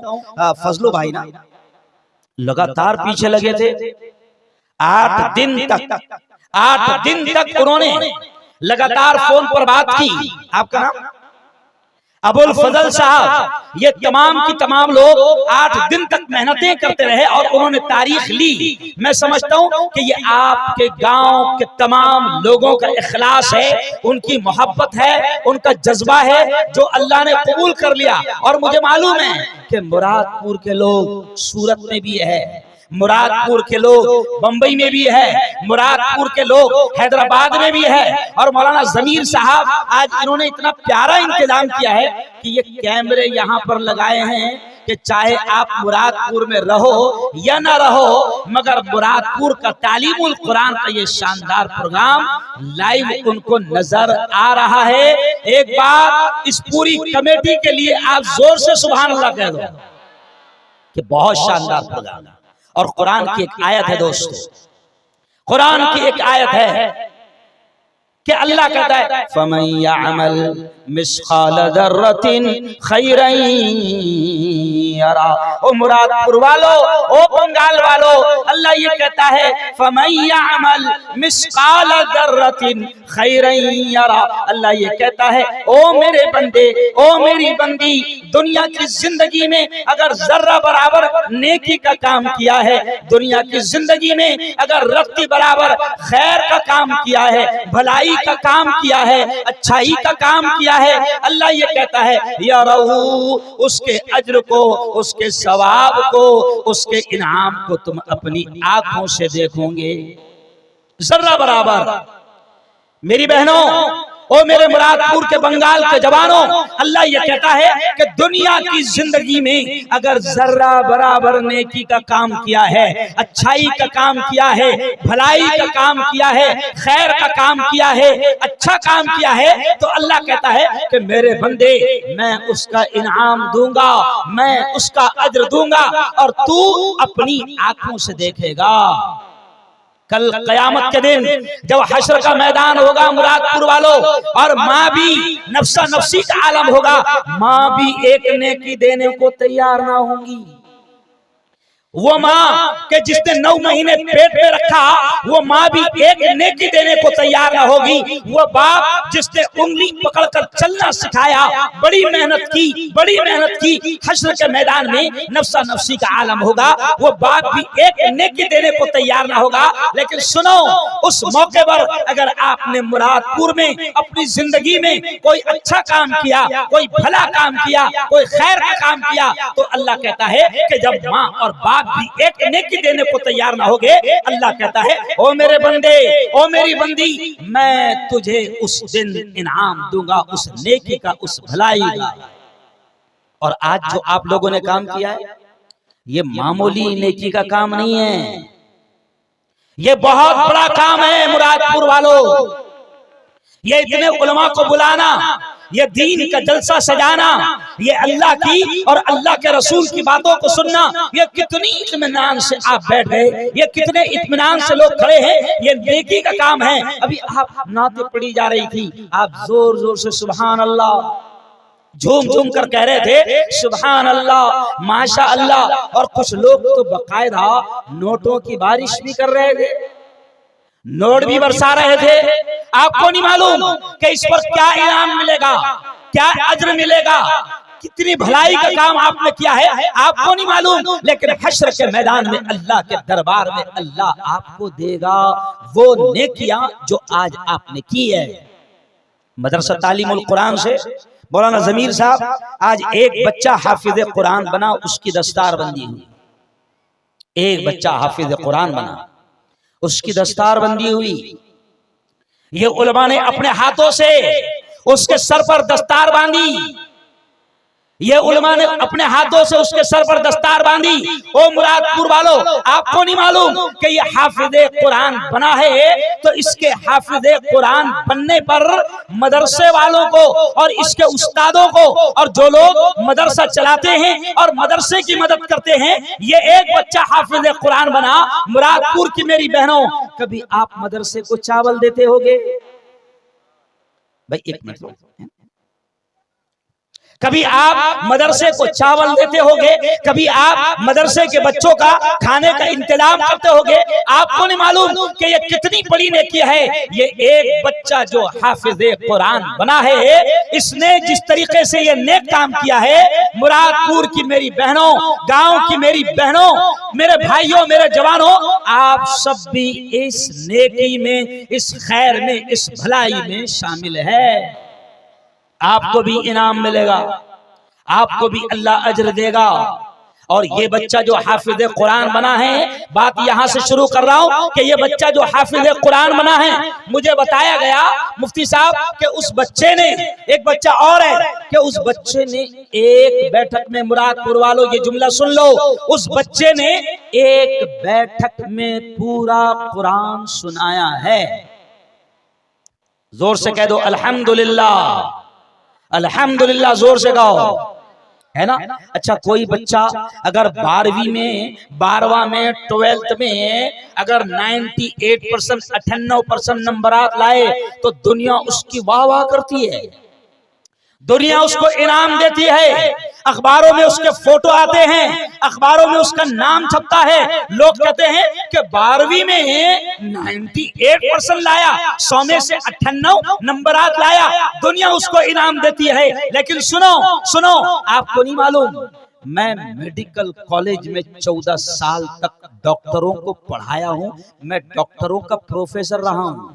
हूँ फजलो भाई ना लगातार पीछे लगे थे 8 दिन तक उन्होंने लगातार फोन पर बात की। आपका नाम अबुल फजल साहब, ये तमाम की तमाम लोग 8 दिन तक मेहनतें करते रहे और उन्होंने तारीख ली। मैं समझता हूं कि ये आपके गांव के तमाम लोगों का इखलास है, उनकी मोहब्बत है, उनका जज्बा है जो अल्लाह ने कबूल कर लिया। और मुझे मालूम है कि मुरादपुर के लोग सूरत में भी है, मुरादपुर के लोग बंबई में भी है, मुरादपुर के लोग हैदराबाद में भी है। और मौलाना जमीर साहब आज इन्होंने इतना प्यारा इंतजाम किया है कि ये कैमरे यहाँ पर लगाए हैं कि चाहे आप मुरादपुर में रहो या ना रहो, मगर मुरादपुर का तालीमुल कुरान का ये शानदार प्रोग्राम लाइव उनको नजर आ रहा है। एक बार इस पूरी कमेटी के लिए आप जोर से सुभान अल्लाह कह दो कि बहुत शानदार प्रोग्राम है। और कुरान की एक आयत है दोस्तों, कुरान की एक आयत है कि अल्लाह कहता है फमन यअमल मिस्काल दर्रतिन खैरन यरा। ओ मुरादपुर वालों, ओ बंगाल वालों, अल्लाह ये कहता है फमन यअमल मिस्काल दर्रतिन खैरन यरा। अल्लाह ये कहता है ओ मेरे बंदे, ओ मेरी बंदी, दुनिया की जिंदगी में अगर जर्रा बराबर नेकी का काम किया है, दुनिया की जिंदगी में अगर रत्ती बराबर खैर का काम किया है, भलाई का काम किया है, अच्छाई का काम किया है, अल्लाह ये कहता है या रहू, उसके अज्र को, उसके सवाब को, उसके इनाम को तुम अपनी आंखों से देखोगे जर्रा बराबर। मेरी बहनों, ओ मेरे मुरादपुर के बंगाल के जवानों, अल्लाह ये कहता है कि दुनिया की जिंदगी में अगर जर्रा बराबर नेकी का काम किया है, अच्छाई का काम किया है, भलाई का काम किया है, खैर का काम किया है, अच्छा काम किया है, तो अल्लाह कहता है कि मेरे बंदे मैं उसका इनाम दूंगा, मैं उसका अज्र दूंगा और तू अपनी आंखों से देखेगा। कल कयामत के दिन जब हश्र का मैदान होगा मुरादपुर वालों, और माँ भी नफ्सा नफ्सी का आलम होगा, माँ भी एक नेकी देने को तैयार ना होंगी। वो माँ के जिसने 9 महीने पेट में रखा, वो माँ भी एक नेकी देने को तैयार ना होगी। वो बाप जिसने उंगली पकड़कर चलना सिखाया, बड़ी मेहनत की, हश्र के मैदान में नफ्सा नफ्सी का आलम होगा, वो बाप भी एक नेकी देने को तैयार ना होगा। लेकिन सुनो, उस मौके पर अगर आपने मुरादपुर में अपनी जिंदगी में कोई अच्छा काम किया, कोई भला काम किया, कोई खैर का काम किया, तो अल्लाह कहता है कि जब माँ और बाप भी एक नेकी देने को तैयार ना होगे, अल्लाह कहता है ओ मेरे बंदे, ओ मेरी बंदी, मैं तुझे उस दिन इनाम दूंगा, उस नेकी का, उस भलाई का। और आज जो आप लोगों ने काम किया है, ये मामूली नेकी का काम नहीं है, ये बहुत बड़ा काम है मुरादपुर वालों। ये इतने उलमा को बुलाना, ये दीन का जलसा सजाना, ये अल्लाह की और अल्लाह के रसूल की बातों को सुनना, ये कितनी इत्मीनान से आप बैठ गए, ये कितने इत्मीनान से लोग खड़े हैं, ये नेकी का काम है। अभी आप नाते पढ़ी जा रही थी, आप जोर जोर से सुभान अल्लाह झूम झूम कर कह रहे थे सुभान अल्लाह, माशा अल्लाह। और कुछ लोग तो बकायदा नोटों की बारिश भी कर रहे थे, नोट भी बरसा रहे थे। आपको नहीं मालूम कि इस पर क्या इनाम मिलेगा, क्या अज्र मिलेगा, कितनी भलाई का काम आपने किया है, आपको नहीं मालूम। लेकिन हश्र के मैदान में अल्लाह के दरबार में अल्लाह आपको देगा वो नेकियां जो आज आपने की है। मदरसा तालीमुल कुरान से मौलाना जमीर साहब, आज एक बच्चा हाफिज कुरान बना, उसकी दस्तार बंदी हुई। एक बच्चा हाफिज कुरान बना, उसकी दस्तार बंदी हुई। ये उलमा ने अपने हाथों से उसके सर पर दस्तार बांधी, ये उलमा ने अपने हाथों से उसके सर पर दस्तार बांधी। ओ मुरादपुर वालों, आपको नहीं मालूम कि ये हाफिज़े कुरान बना है, तो इसके हाफिज़े कुरान बनने पर मदरसे वालों को और इसके उस्तादों को और जो लोग मदरसा चलाते हैं और मदरसे की मदद करते हैं, ये एक बच्चा हाफिज़े कुरान बना। मुरादपुर की मेरी बहनों, कभी आप मदरसे को चावल देते होगे? भाई एक मिनट, कभी आप मदरसे को चावल देते होगे, कभी आप मदरसे के बच्चों का खाने का इंतजाम करते होगे। आपको नहीं मालूम कि ये कितनी बड़ी नेकी है। ये एक बच्चा जो हाफिज़े कुरान बना है, इसने जिस तरीके से ये नेक काम किया है, मुरादपुर की मेरी बहनों, गांव की मेरी बहनों, मेरे भाइयों, मेरे जवानों, आप सब भी इस नेकी में, इस खैर में, इस भलाई में शामिल है। आपको भी इनाम मिलेगा, आपको भी अल्लाह अजर देगा। और ये बच्चा जो हाफिज़े कुरान बना है, बात यहां से शुरू कर रहा हूं कि ये बच्चा जो हाफिज़े कुरान बना है, मुझे बताया गया मुफ्ती साहब कि उस बच्चे ने, एक बच्चा और है कि उस बच्चे ने एक बैठक में, मुरादपुर वालों ये जुमला सुन लो, उस बच्चे ने एक बैठक में पूरा कुरान सुनाया है। जोर से कह दो अल्हम्दुलिल्लाह, अल्हम्दुलिल्लाह, जोर से गाओ, है ना। अच्छा, कोई बच्चा अगर 12वीं में, 12वां में, 12th में अगर 98%, 98% नंबरात लाए तो दुनिया उसकी वाह वाह करती है, दुनिया उसको इनाम देती है, अखबारों में उसके फोटो आते हैं, अखबारों में उसका नाम छपता है। लोग कहते हैं कि 12वीं में 98% लाया, 100 में से 98 नंबरात लाया, दुनिया उसको इनाम देती है। लेकिन सुनो सुनो, आपको नहीं मालूम, मैं मेडिकल कॉलेज में 14 साल तक डॉक्टरों को पढ़ाया हूं, मैं डॉक्टरों का प्रोफेसर रहा हूं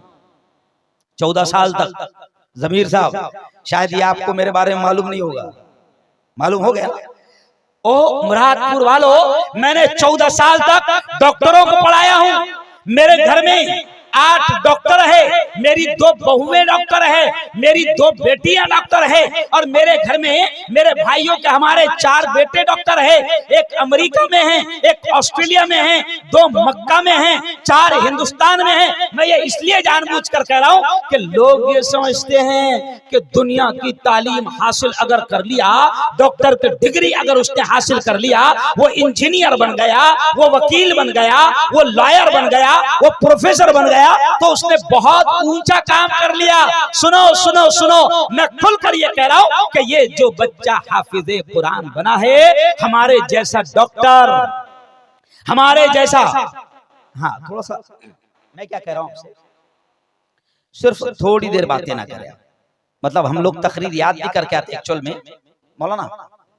14 साल तक। जमीर साहब, शायद ये आपको मेरे बारे में मालूम नहीं होगा, मालूम हो गया। ओ मुरादपुर वालों, मैंने 14 साल तक डॉक्टरों को पढ़ाया हूं। मेरे घर में 8 डॉक्टर है, मेरी 2 बहुएं डॉक्टर है, मेरी 2 बेटियां डॉक्टर है, और मेरे घर में मेरे भाइयों के हमारे 4 बेटे डॉक्टर है। एक अमेरिका में है, एक ऑस्ट्रेलिया में है, 2 मक्का में है, 4 हिंदुस्तान में है। मैं ये इसलिए जानबूझकर कह रहा हूं कि लोग ये समझते हैं कि दुनिया की तालीम हासिल अगर कर लिया, डॉक्टर की डिग्री अगर उसने हासिल कर लिया, वो इंजीनियर बन गया, वो वकील बन गया, वो लॉयर बन गया, वो प्रोफेसर बन गया, तो उसने बहुत ऊंचा काम कर लिया। सुनो सुनो सुनो, मैं खुलकर ये कह रहा हूं कि ये जो बच्चा हाफिज़े कुरान बना है, हमारे जैसा डॉक्टर, हमारे जैसा, हाँ थोड़ा सा मैं क्या कह रहा हूं, सिर्फ थोड़ी देर बातें ना करें। मतलब हम लोग तकरीर याद भी करके आते, एक्चुअल में मौलाना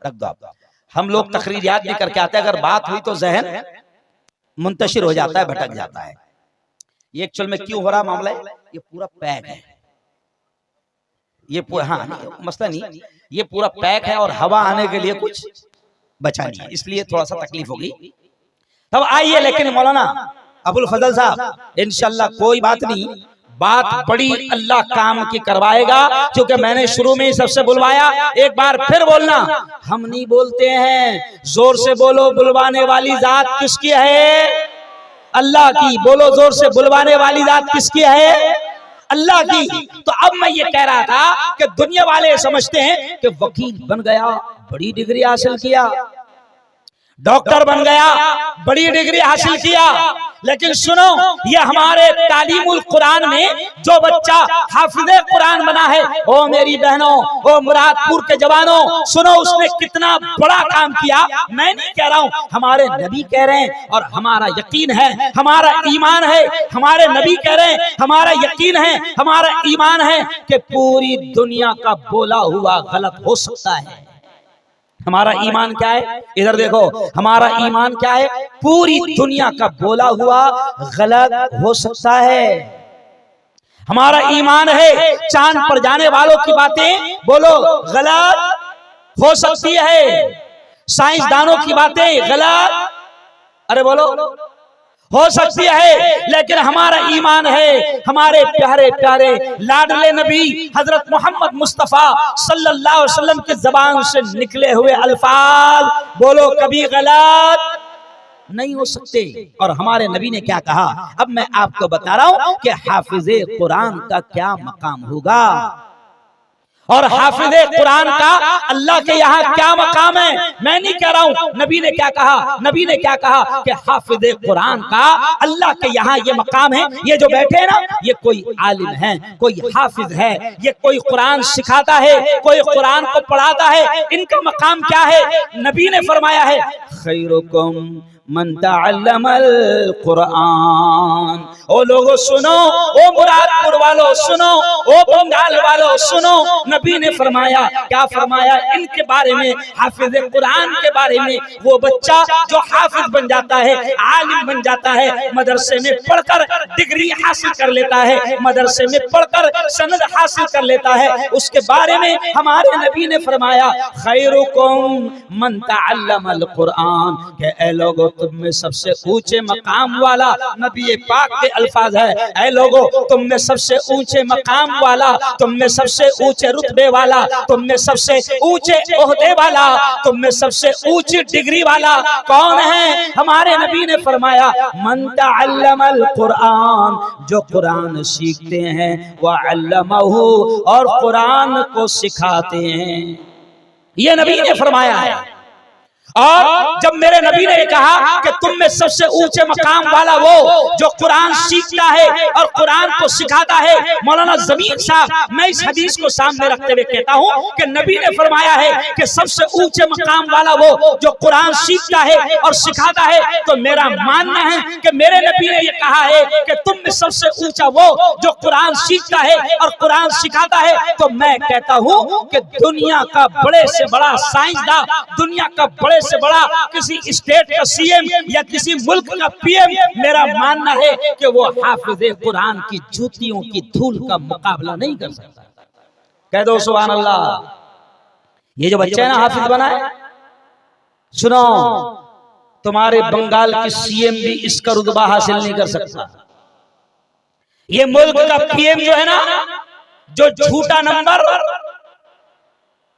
रख दो आप, हम लोग तकरीर याद भी करके आते, अगर बात हुई तो जहन मुंतशिर हो जाता है, भटक जाता है। ये एक्चुअल में क्यों हो रहा मामला है, ये पूरा पैक है, ये पूरा, हाँ मसला नहीं, ये पूरा पैक है और हवा आने के लिए कुछ बचा नहीं है, इसलिए थोड़ा सा तकलीफ होगी। तब आइए, लेकिन मौलाना अबुल फजल साहब, इंशाल्लाह कोई बात नहीं, बात बड़ी अल्लाह काम की करवाएगा, क्योंकि मैंने शुरू में ही सबसे बुलवाया। एक बार फिर बोलना, हम नहीं बोलते हैं, जोर से बोलो, बुलवाने वाली जात किसकी है? अल्लाह की। बोलो जोर से, बुलवाने वाली जात किसकी है? अल्लाह की। तो अब मैं ये कह रहा था कि दुनिया वाले समझते हैं कि वकील बन गया, बड़ी डिग्री हासिल किया, डॉक्टर बन गया, बड़ी डिग्री हासिल किया, लेकिन सुनो, ये हमारे तालीमुल कुरान में जो बच्चा हाफिज़े कुरान बना है, ओ मेरी बहनों, ओ मुरादपुर के जवानों, सुनो उसने कितना बड़ा काम किया। मैं नहीं कह रहा हूं, हमारे नबी कह रहे हैं और हमारा यकीन है, हमारा ईमान है, हमारे नबी कह रहे हैं, हमारा यकीन है, हमारा ईमान है कि पूरी दुनिया का बोला हुआ गलत हो सकता है। हमारा ईमान क्या है? इधर देखो, हमारा ईमान क्या है? पूरी दुनिया का बोला हुआ गलत हो सकता है। हमारा ईमान है चांद पर जाने वालों की बातें, बोलो, गलत हो सकती है, साइंसदानों की बातें गलत, अरे बोलो, हो सकती है, लेकिन हमारा ईमान है, हमारे प्यारे प्यारे लाडले नबी हजरत मोहम्मद मुस्तफा सल्लल्लाहु अलैहि वसल्लम की जबान से निकले हुए अल्फाज, बोलो, कभी गलत नहीं हो सकते। और हमारे नबी ने क्या कहा, अब मैं आपको बता रहा हूं कि हाफिज़े कुरान का क्या मकाम होगा। और हाफिज़े कुरान का अल्लाह के यहाँ क्या मकाम है? मैं नहीं कह रहा हूँ, नबी ने क्या कहा? नबी ने क्या कहा कि हाफिज़े कुरान का अल्लाह के यहाँ ये मकाम है। ये जो बैठे हैं ना, ये कोई आलिम है, कोई हाफिज है, ये कोई कुरान सिखाता है, कोई कुरान को पढ़ाता है। इनका मकाम क्या है? नबी ने फरमाया है, खैरुकुम मन तअल्लमल कुरान। ओ लोगों सुनो, ओ मुरादपुर वालों सुनो, ओ बंगाल वालों सुनो, नबी ने फरमाया, क्या फरमाया इनके बारे में, हाफिज कुरान के बारे में? वो बच्चा जो हाफिज बन जाता है, आलिम बन जाता है, मदरसे में पढ़कर डिग्री हासिल कर लेता है, मदरसे में पढ़कर सनद हासिल कर लेता है, उसके बारे में हमारे नबी ने फरमाया, खैरुकुम मन तअल्लमल कुरान, के ऐ लोगों तुम में सबसे ऊंचे मकाम वाला, नबी पाक के अल्फाज है, ऐ लोगों तुम में सबसे ऊंचे मकाम वाला, तुम में सबसे ऊंचे रुतबे वाला, तुम में सबसे ऊंचे ओहदे वाला, तुम में सबसे ऊंची डिग्री वाला कौन है? हमारे नबी ने फरमाया, मन तअल्लमल कुरान, जो कुरान सीखते हैं, व अल्लमहु, और कुरान को सिखाते हैं। ये नबी ने फरमाया है। और जब मेरे नबी ने कहा कि तुम में सबसे ऊंचे मकाम वाला वो जो कुरान सीखता है और कुरान को सिखाता है, मौलाना जमीर साहब, मैं इस हदीस को सामने रखते हुए कहता हूँ कि नबी ने फरमाया है कि सबसे ऊंचे मकाम वाला वो जो कुरान सीखता है और सिखाता है, तो मेरा मानना है कि मेरे नबी ने ये कहा है कि तुम में सबसे ऊंचा वो जो कुरान सीखता है और कुरान सिखाता है, तो मैं कहता हूँ कि दुनिया का बड़े से बड़ा साइंसदान, दुनिया का बड़े से बड़ा किसी स्टेट का सीएम या किसी मुल्क का पीएम, मेरा मानना है कि वो हाफिज़े कुरान की जूतियों की धूल का मुकाबला नहीं कर सकता। कह दो सुभान अल्लाह। ये जो बच्चा है ना हाफिज बना है, सुनो, तुम्हारे बंगाल के सीएम भी इसका रुतबा हासिल नहीं कर सकता। ये मुल्क का पीएम जो है ना, जो झूठा नंबर,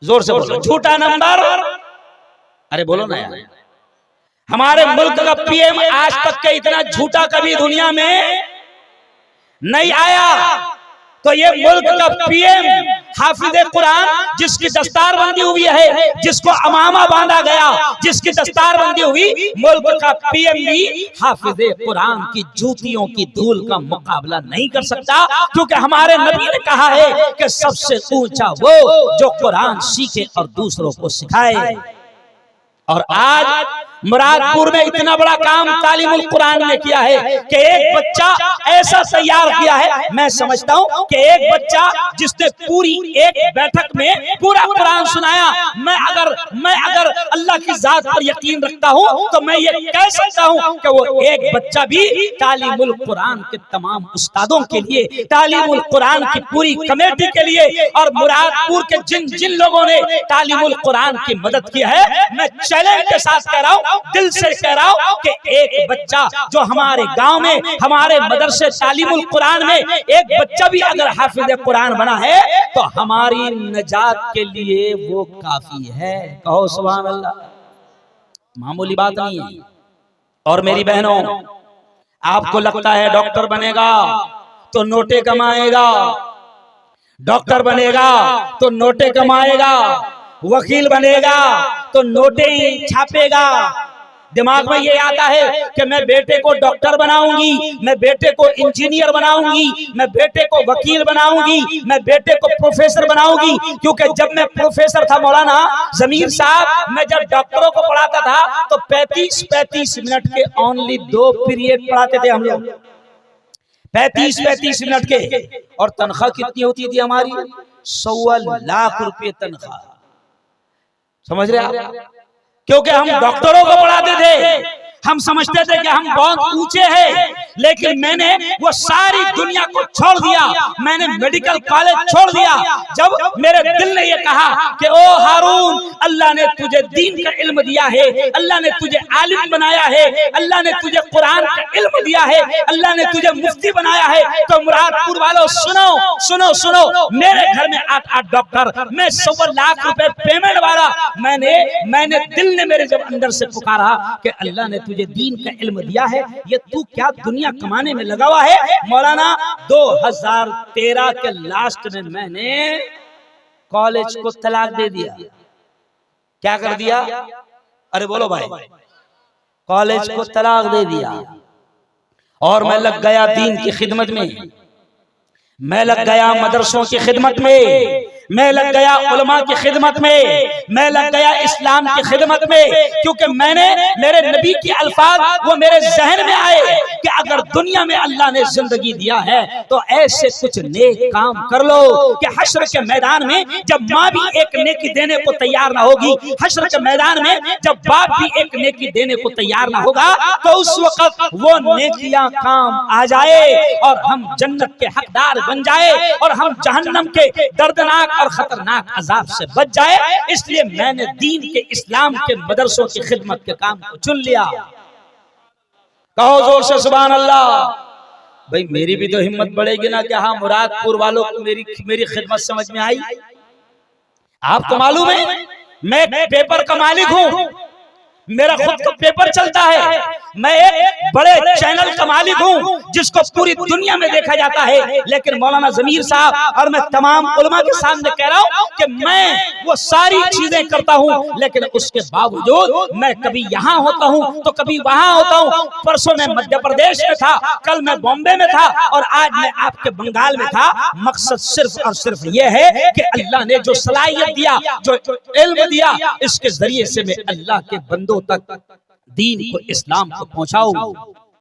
जोर से बोलो, झूठा नंबर, अरे बोलो ना यार, हमारे मुल्क का पीएम आज तक के इतना झूठा कभी दुनिया में नहीं आया। तो ये मुल्क का पीएम हाफिज़े कुरान, जिसकी दस्तारबंदी हुई है, जिसको अमामा बांधा गया, जिसकी दस्तारबंदी हुई, मुल्क का पीएम भी हाफिज़े कुरान की जूतियों की धूल का मुकाबला नहीं कर सकता, क्योंकि हमारे नबी ने कहा है कि सबसे ऊंचा वो जो कुरान सीखे और दूसरों को सिखाए। और आज मुरादपुर में इतना बड़ा काम तालीमुल कुरान ने किया है कि एक बच्चा ऐसा तैयार किया है, मैं समझता हूं कि एक बच्चा जिसने पूरी एक बैठक में पूरा कुरान सुनाया, मैं अगर अल्लाह की जात पर यकीन रखता हूं तो मैं ये कह सकता हूं कि वो एक बच्चा भी तालीमुल कुरान के तमाम उस्तादों के लिए, तालीमुल कुरान की पूरी कमेटी के लिए, और मुरादपुर के जिन जिन लोगों ने तालीमुल कुरान की मदद की है, मैं चैलेंज के साथ कह रहा हूं, दिल से कह रहा हूं कि एक बच्चा जो हमारे गांव में, हमारे मदरसे तालीमुल कुरान में एक बच्चा भी अगर हाफिज़े कुरान बना है तो हमारी नजात के लिए वो काफी है। कहो सुभान अल्लाह। मामूली बात नहीं है। और मेरी बहनों, आपको लगता है डॉक्टर बनेगा तो नोटे कमाएगा, डॉक्टर बनेगा तो नोटे कमाएगा, वकील बनेगा तो नोटे ही छापेगा। दिमाग में ये आता है कि मैं बेटे को डॉक्टर बनाऊंगी, मैं बेटे को इंजीनियर बनाऊंगी, मैं बेटे को वकील बनाऊंगी, मैं बेटे को प्रोफेसर बनाऊंगी। क्योंकि जब मैं प्रोफेसर था मौलाना जमीर साहब, मैं जब डॉक्टरों को पढ़ाता था तो 35-35 मिनट के ओनली 2 पीरियड पढ़ाते थे हम लोग, 35-35 मिनट के। और तनख्वाह कितनी होती थी हमारी? 1.25 लाख रुपए तनख्वाह। समझ रहे आप? क्योंकि हम डॉक्टरों को पढ़ाते थे, हम समझते थे कि हम बहुत ऊंचे हैं, लेकिन मैंने वो सारी दुनिया को छोड़ दिया, मैंने मेडिकल कॉलेज छोड़ दिया जब मेरे दिल ने ये कहा कि ओ हारून, अल्लाह ने तुझे दीन का इल्म दिया है, अल्लाह ने तुझे आलिम बनाया है, अल्लाह ने तुझे कुरान का इल्म दिया है, अल्लाह ने तुझे मुफ्ती बनाया है। तो मुरादपुर वालों सुनो सुनो सुनो, मेरे घर में 8 डॉक्टर, मैं 1.25 लाख रुपए पेमेंट वाला, मैंने दिल ने मेरे जब अंदर से पुकारा कि अल्लाह ने तुझे दीन का इल्म दिया है, ये तू क्या दुनिया कमाने में लगा हुआ है? मौलाना 2013 के लास्ट में मैंने कॉलेज को तलाक दे दिया। क्या कर दिया? अरे बोलो भाई, कॉलेज को तलाक दे दिया और मैं लग गया दीन की खिदमत में, मैं लग गया मदरसों की खिदमत में, मैं लग गया उलमा की खिदमत में, मैं लग गया इस्लाम की खिदमत में, क्योंकि मैंने मेरे नबी के अल्फाज वो मेरे जहन में आए कि अगर दुनिया में अल्लाह ने जिंदगी दिया है तो ऐसे कुछ नेक काम कर लो कि हश्र के मैदान में जब माँ भी एक नेकी देने को तैयार ना होगी, हश्र के मैदान में जब बाप भी एक नेकी देने को तैयार ना होगा, तो उस वक्त वो नेकियां काम आ जाए और हम जन्नत के हकदार बन जाए और हम जहन्नम के दर्दनाक और खतरनाक अजाब से बच जाए। इसलिए मैंने दीन के इस्लाम के मदरसों की खिदमत के काम को चुन लिया। कहो जोर से सुभान अल्लाह। भाई मेरी भी तो हिम्मत बढ़ेगी ना कि हाँ मुरादपुर वालों को मेरी खिदमत समझ में आई। आपको मालूम है मैं पेपर का मालिक हूँ, मेरा खुद का पेपर चलता है, मैं एक बड़े चैनल का मालिक हूँ जिसको पूरी दुनिया में देखा जाता है। लेकिन मौलाना जमीर साहब और मैं तमाम उलमा के सामने कह रहा हूँ कि मैं वो सारी चीजें करता हूँ, लेकिन उसके बावजूद मैं कभी यहाँ होता हूँ तो कभी वहाँ होता हूँ। परसों मैं मध्य प्रदेश में था, कल मैं बॉम्बे में था और आज मैं आपके बंगाल में था। मकसद सिर्फ और सिर्फ ये है कि अल्लाह ने जो सलाहियत दिया, जो इल्म दिया, इसके जरिए से मैं अल्लाह के बंदों तक दीन को, इस्लाम को पहुंचाऊं।